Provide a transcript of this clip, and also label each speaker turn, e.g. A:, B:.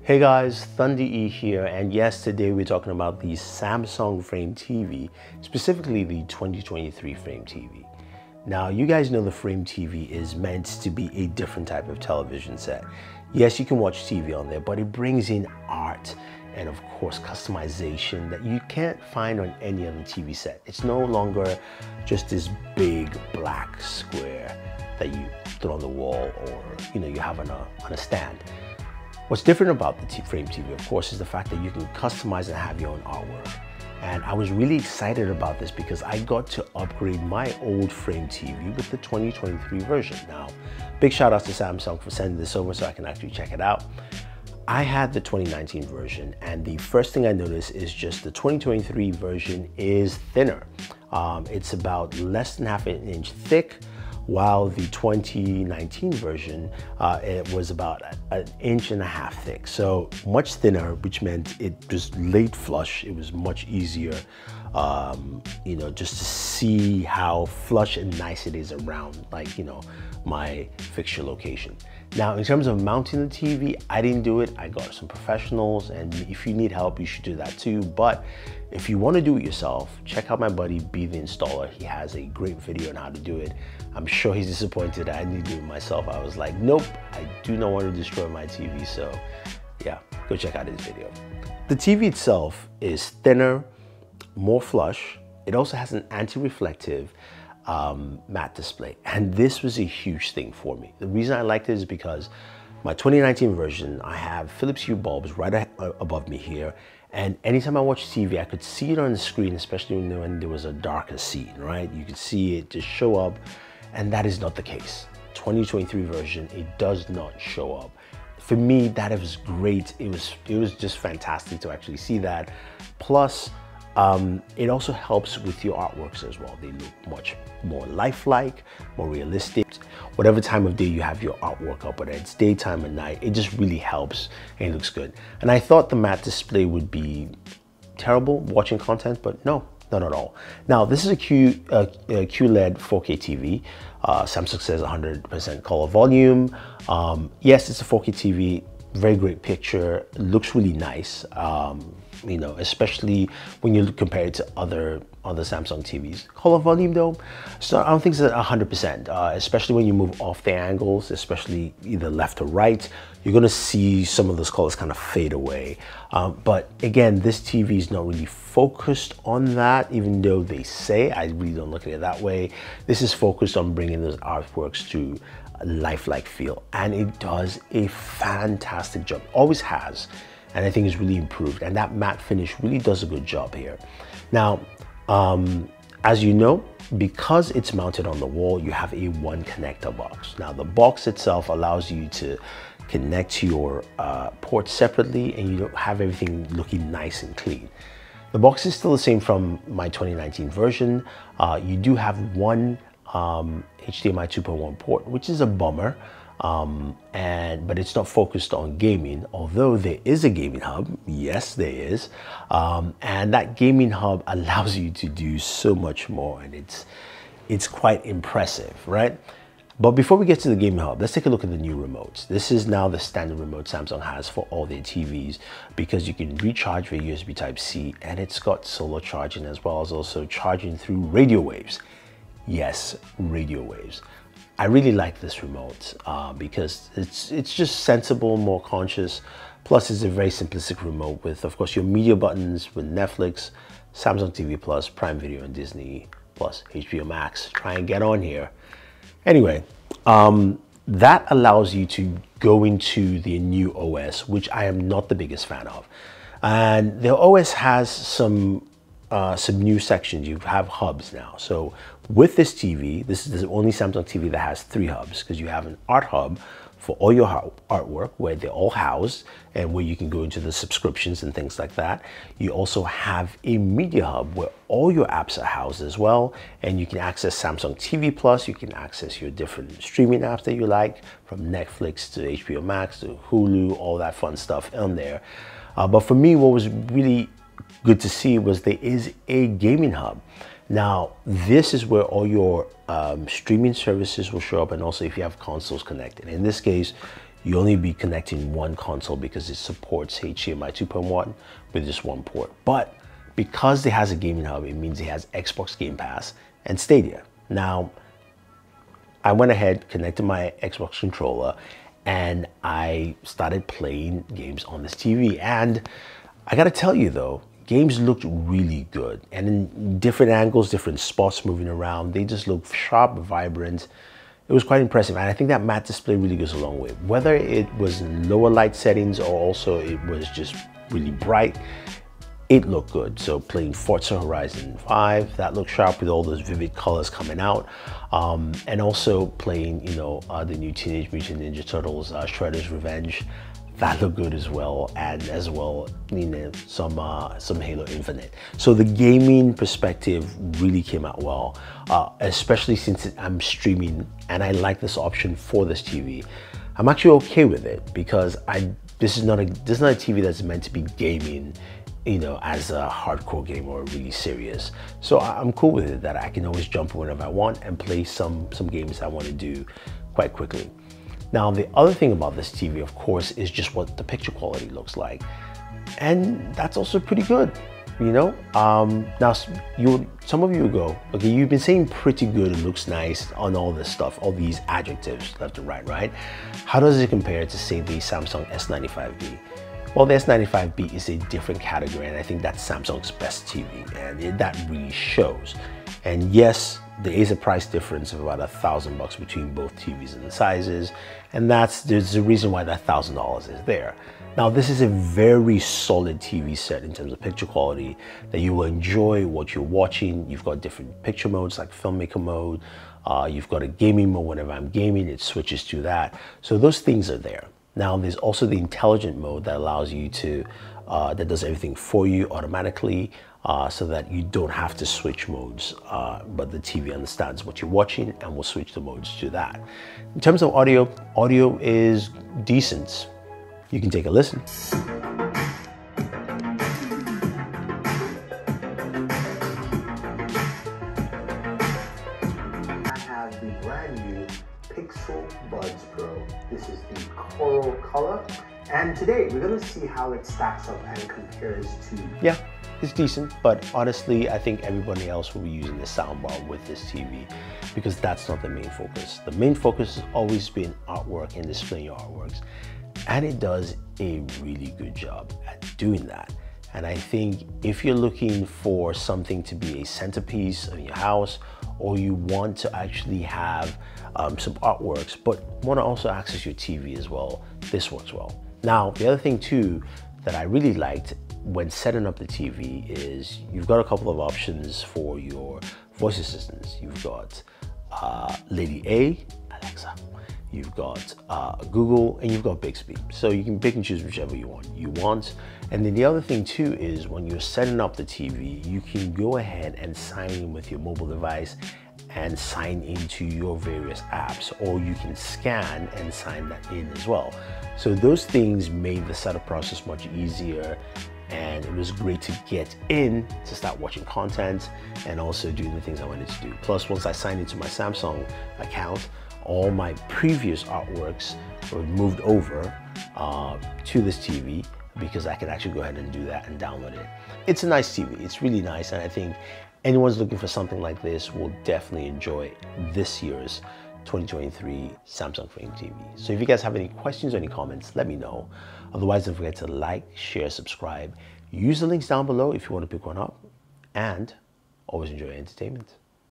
A: Hey guys, Thunder E here, and yes, today we're talking about the Samsung Frame TV, specifically the 2023 Frame TV. Now, you guys know the Frame TV is meant to be a different type of television set. Yes, you can watch TV on there, but it brings in art and of course customization that you can't find on any other TV set. It's no longer just this big black square that you throw on the wall or you have on a stand. What's different about the Frame TV, of course, is the fact that you can customize and have your own artwork. And I was really excited about this because I got to upgrade my old Frame TV with the 2023 version. Now, big shout out to Samsung for sending this over so I can actually check it out. I had the 2019 version, and the first thing I noticed is just the 2023 version is thinner. It's about less than half an inch thick, while the 2019 version, it was about an inch and a half thick. So much thinner, which meant it just laid flush. It was much easier, just to see how flush and nice it is around, my fixture location. Now, in terms of mounting the TV, I didn't do it. I got some professionals, and if you need help, you should do that too. But if you want to do it yourself, check out my buddy B the Installer. He has a great video on how to do it. I'm sure he's disappointed I didn't do it myself. I was like, nope, I do not want to destroy my TV. So yeah, go check out his video. The TV itself is thinner, more flush. It also has an anti-reflective matte display, and this was a huge thing for me. The reason I liked it is because my 2019 version, I have Philips Hue bulbs right above me here, and anytime I watch TV, I could see it on the screen, especially when there was a darker scene, right? You could see it just show up, and that is not the case. 2023 version, it does not show up. For me, that was great. It was just fantastic to actually see that. Plus, it also helps with your artworks as well. They look much more lifelike, more realistic. Whatever time of day you have your artwork up, whether it's daytime or night, it just really helps and it looks good. And I thought the matte display would be terrible watching content, but no, not at all. Now, this is a QLED 4K TV. Samsung says 100% color volume. Yes, it's a 4K TV. Very great picture. It looks really nice. Especially when you compare it to other Samsung TVs. Color volume though, so I don't think it's at 100%, especially when you move off the angles, especially either left or right, you're gonna see some of those colors kind of fade away. But again, this TV is not really focused on that, even though they say, I really don't look at it that way. This is focused on bringing those artworks to a lifelike feel, and it does a fantastic job, always has. And I think it's really improved, and that matte finish really does a good job here. Now, as you know, because it's mounted on the wall, you have a one connector box. Now, the box itself allows you to connect to your ports separately, and you don't have everything looking nice and clean. The box is still the same from my 2019 version. You do have one HDMI 2.1 port, which is a bummer. But it's not focused on gaming, although there is a gaming hub. Yes, there is. And that gaming hub allows you to do so much more, and it's quite impressive, right? But before we get to the gaming hub, let's take a look at the new remotes. This is now the standard remote Samsung has for all their TVs, because you can recharge via USB Type-C, and it's got solar charging as well as also charging through radio waves. Yes, radio waves. I really like this remote because it's just sensible, more conscious. Plus, it's a very simplistic remote with, of course, your media buttons with Netflix, Samsung TV Plus, Prime Video, and Disney Plus, HBO Max. Try and get on here. Anyway, that allows you to go into the new OS, which I am not the biggest fan of. And the OS has some new sections. You have hubs now. So with this TV, this is the only Samsung TV that has 3 hubs, because you have an art hub for all your artwork where they're all housed and where you can go into the subscriptions and things like that. You also have a media hub where all your apps are housed as well, and you can access Samsung TV Plus. You can access your different streaming apps that you like, from Netflix to HBO Max to Hulu, all that fun stuff on there. But for me, what was really good to see was there is a gaming hub. Now, this is where all your streaming services will show up, and also if you have consoles connected. In this case, you only be connecting one console because it supports HDMI 2.1 with just one port. But because it has a gaming hub, it means it has Xbox Game Pass and Stadia. Now, I went ahead, connected my Xbox controller, and I started playing games on this TV. And I gotta tell you though, games looked really good. And in different angles, different spots moving around, they just look sharp, vibrant. It was quite impressive. And I think that matte display really goes a long way. Whether it was in lower light settings or also it was just really bright, it looked good. So playing Forza Horizon 5, that looked sharp with all those vivid colors coming out. And also playing, the new Teenage Mutant Ninja Turtles, Shredder's Revenge, that looked good as well. And as well, some Halo Infinite. So the gaming perspective really came out well, especially since I'm streaming and I like this option for this TV. I'm actually okay with it because this is not a TV that's meant to be gaming, as a hardcore game or really serious. So I'm cool with it that I can always jump whenever I want and play some games I want to do quite quickly. Now, the other thing about this TV, of course, is just what the picture quality looks like. And that's also pretty good, Now, some of you will go, okay, you've been saying pretty good, it looks nice on all this stuff, all these adjectives left and right? How does it compare to, say, the Samsung S95B? Well, the S95B is a different category, and I think that's Samsung's best TV, and that really shows. And yes, there is a price difference of about $1,000 between both TVs and the sizes, and there's a reason why that $1,000 is there. Now, this is a very solid TV set in terms of picture quality that you will enjoy what you're watching. You've got different picture modes like filmmaker mode. You've got a gaming mode. Whenever I'm gaming, it switches to that. So those things are there. Now, there's also the intelligent mode that allows you to, that does everything for you automatically, so that you don't have to switch modes, but the TV understands what you're watching and will switch the modes to that. In terms of audio is decent. You can take a listen. I have the brand new Pixel Buds Pro. This is the coral color. And today we're gonna see how it stacks up and compares to... Yeah, it's decent, but honestly, I think everybody else will be using the soundbar with this TV because that's not the main focus. The main focus has always been artwork and displaying your artworks. And it does a really good job at doing that. And I think if you're looking for something to be a centerpiece in your house, or you want to actually have some artworks, but want to also access your TV as well, this works well. Now, the other thing too that I really liked when setting up the TV is you've got a couple of options for your voice assistants. You've got Lady A, Alexa. You've got Google, and you've got Bixby. So you can pick and choose whichever you want. And then the other thing too is when you're setting up the TV, you can go ahead and sign in with your mobile device and sign into your various apps, or you can scan and sign that in as well. So those things made the setup process much easier, and it was great to get in to start watching content and also doing the things I wanted to do. Plus, once I signed into my Samsung account, all my previous artworks were moved over to this TV because I could actually go ahead and do that and download it. It's a nice TV, it's really nice, and I think anyone's looking for something like this will definitely enjoy this year's 2023 Samsung Frame TV. So if you guys have any questions or any comments, let me know. Otherwise, don't forget to like, share, subscribe. Use the links down below if you want to pick one up, and always enjoy entertainment.